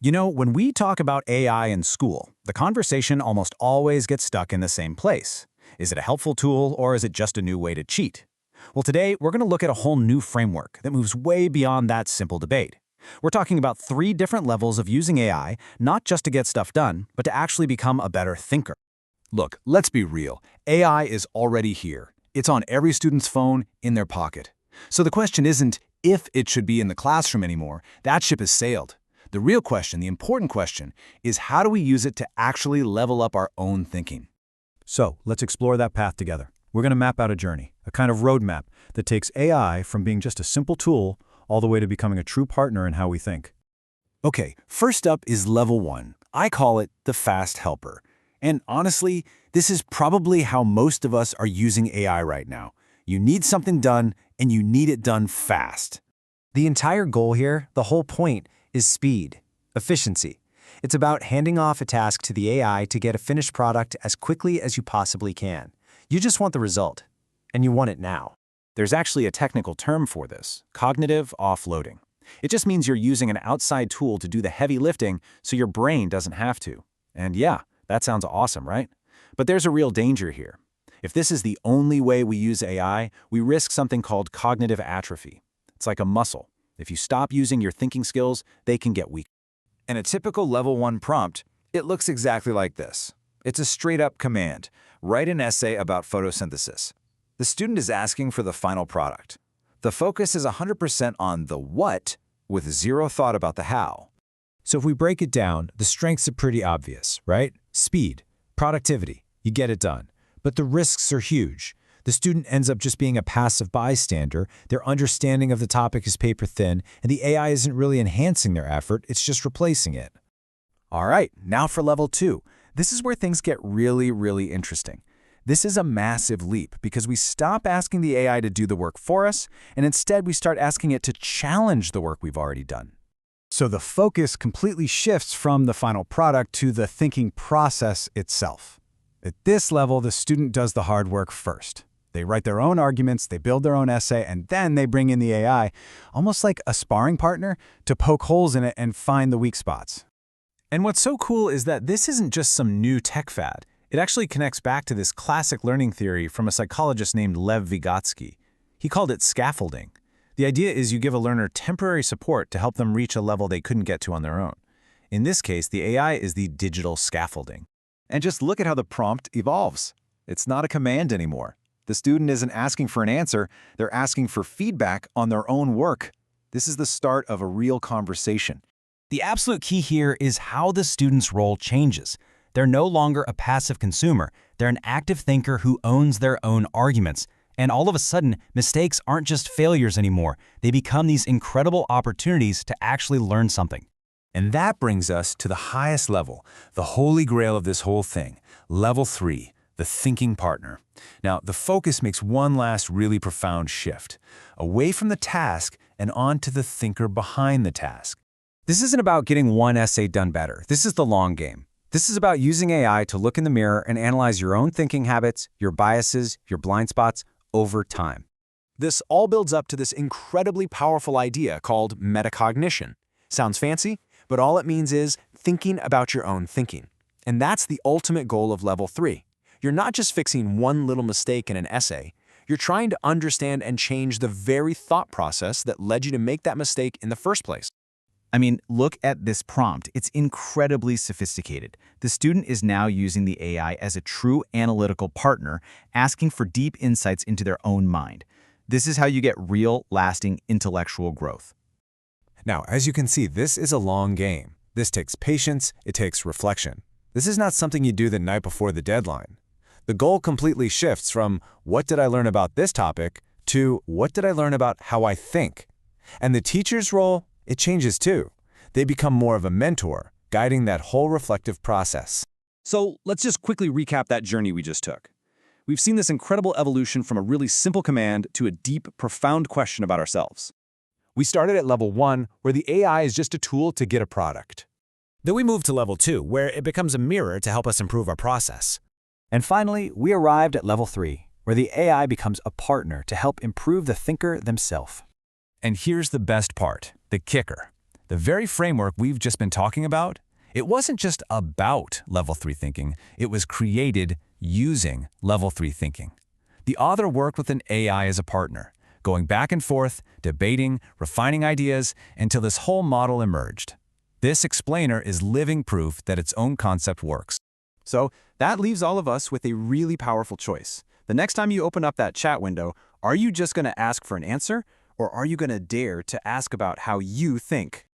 You know, when we talk about AI in school, the conversation almost always gets stuck in the same place. Is it a helpful tool, or is it just a new way to cheat? Well, today, we're going to look at a whole new framework that moves way beyond that simple debate. We're talking about 3 different levels of using AI, not just to get stuff done, but to actually become a better thinker. Look, let's be real. AI is already here. It's on every student's phone, in their pocket. So the question isn't if it should be in the classroom anymore. That ship has sailed. The real question, the important question, is how do we use it to actually level up our own thinking? So, let's explore that path together. We're going to map out a journey, a kind of roadmap that takes AI from being just a simple tool all the way to becoming a true partner in how we think. Okay, first up is level 1. I call it the fast helper. And honestly, this is probably how most of us are using AI right now. You need something done, and you need it done fast. The entire goal here, the whole point, is speed, efficiency. It's about handing off a task to the AI to get a finished product as quickly as you possibly can. You just want the result, and you want it now. There's actually a technical term for this, cognitive offloading. It just means you're using an outside tool to do the heavy lifting so your brain doesn't have to. And yeah, that sounds awesome, right? But there's a real danger here. If this is the only way we use AI, we risk something called cognitive atrophy. It's like a muscle. If you stop using your thinking skills, they can get weak. In a typical level 1 prompt, it looks exactly like this. It's a straight-up command. Write an essay about photosynthesis. The student is asking for the final product. The focus is 100% on the what, with zero thought about the how. So if we break it down, the strengths are pretty obvious, right? Speed, productivity, you get it done. But the risks are huge. The student ends up just being a passive bystander, their understanding of the topic is paper thin, and the AI isn't really enhancing their effort, it's just replacing it. All right, now for level 2. This is where things get really interesting. This is a massive leap because we stop asking the AI to do the work for us, and instead we start asking it to challenge the work we've already done. So the focus completely shifts from the final product to the thinking process itself. At this level, the student does the hard work first. They write their own arguments, they build their own essay, and then they bring in the AI, almost like a sparring partner, to poke holes in it and find the weak spots. And what's so cool is that this isn't just some new tech fad. It actually connects back to this classic learning theory from a psychologist named Lev Vygotsky. He called it scaffolding. The idea is you give a learner temporary support to help them reach a level they couldn't get to on their own. In this case, the AI is the digital scaffolding. And just look at how the prompt evolves. It's not a command anymore. The student isn't asking for an answer, they're asking for feedback on their own work. This is the start of a real conversation. The absolute key here is how the student's role changes. They're no longer a passive consumer. They're an active thinker who owns their own arguments. And all of a sudden, mistakes aren't just failures anymore. They become these incredible opportunities to actually learn something. And that brings us to the highest level, the holy grail of this whole thing, level 3, the thinking partner. Now, the focus makes one last really profound shift, away from the task and onto the thinker behind the task. This isn't about getting one essay done better. This is the long game. This is about using AI to look in the mirror and analyze your own thinking habits, your biases, your blind spots over time. This all builds up to this incredibly powerful idea called metacognition. Sounds fancy, but all it means is thinking about your own thinking. And that's the ultimate goal of level 3. You're not just fixing one little mistake in an essay. You're trying to understand and change the very thought process that led you to make that mistake in the first place. I mean, look at this prompt. It's incredibly sophisticated. The student is now using the AI as a true analytical partner, asking for deep insights into their own mind. This is how you get real, lasting intellectual growth. Now, as you can see, this is a long game. This takes patience, it takes reflection. This is not something you do the night before the deadline. The goal completely shifts from what did I learn about this topic to what did I learn about how I think. And the teacher's role, it changes too. They become more of a mentor, guiding that whole reflective process. So let's just quickly recap that journey we just took. We've seen this incredible evolution from a really simple command to a deep, profound question about ourselves. We started at level 1, where the AI is just a tool to get a product. Then we moved to level 2, where it becomes a mirror to help us improve our process. And finally, we arrived at level 3, where the AI becomes a partner to help improve the thinker themselves. And here's the best part, the kicker. The very framework we've just been talking about, it wasn't just about Level 3 thinking, it was created using Level 3 thinking. The author worked with an AI as a partner, going back and forth, debating, refining ideas, until this whole model emerged. This explainer is living proof that its own concept works. So that leaves all of us with a really powerful choice. The next time you open up that chat window, are you just going to ask for an answer, or are you going to dare to ask about how you think?